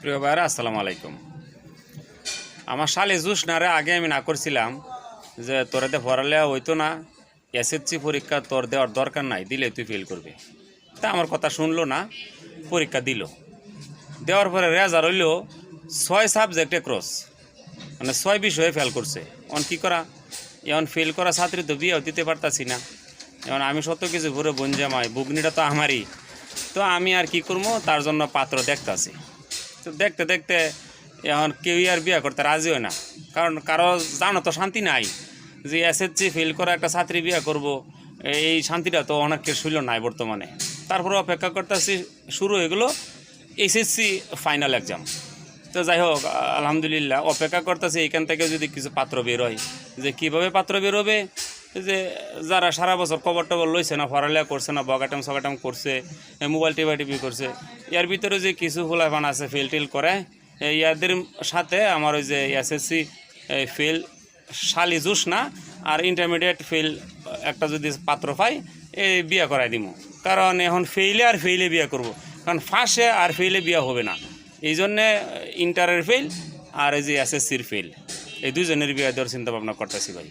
প্রিয় ভাইরা আসসালামু আলাইকুম। আমার শালে জুসনারে আগে আমি না করছিলাম যে তোরাতে পড়ালে হইতো না, এসএসসি পরীক্ষা তোর দেওয়ার দরকার নাই, দিলে তুই ফেল করবি। তা আমার কথা শুনলো না, পরীক্ষা দিল। দেওয়ার পরে রেজাল্ট হইল 6 সাবজেক্টে ক্রস, মানে 6 বিষয়ে ফেল করছে। এখন কী করা, এখন ফেল করা ছাত্রী তো বিয়েও দিতে পারতাছি না। এখন আমি সত্য কিছু ভরে বোন জামাই, বুগনিটা তো আমারই, তো আমি আর কি করবো, তার জন্য পাত্র দেখতাছি। তো দেখতে দেখতে এখন কেউই আর বিয়ে করতে রাজি হয় না, কারণ কারো জানো তো শান্তি নাই যে এসএসসি ফেল করা একটা ছাত্রী বিয়ে করব, এই শান্তিটা তো অনেকের শৈল নাই বর্তমানে। তারপরে অপেক্ষা করতেছি, শুরু হয়ে গেলো এইচএসসি ফাইনাল এক্সাম। তো যাই হোক, আলহামদুলিল্লাহ অপেক্ষা করতেছি এখান থেকে যদি কিছু পাত্র বের হয়। যে কীভাবে পাত্র বেরোবে, যে যারা সারা বছর কবর টবর লইছে না, পড়ালেখা করছে না, বগাটাম সগাটাম করছে, মোবাইল টিপি করছে, এর ভিতরে যে কিছু ফুলাফান আছে ফেল টেল করে, ইয়াদের সাথে আমার ওই যে এসএসসি ফেল শালি জুস না আর ইন্টারমিডিয়েট ফেল একটা যদি পাত্র পাই, এই বিয়ে করাই দিব। কারণ এখন ফেইলে আর ফেইলে বিয়ে করব, কারণ ফার্স্টে আর ফেইলে বিয়ে হবে না। এই জন্যে ইন্টারের ফেল আর এই যে এসএসসির ফেল, এই দুজনের বিয়ে দেওয়ার চিন্তা ভাবনা করতেছি ভাই।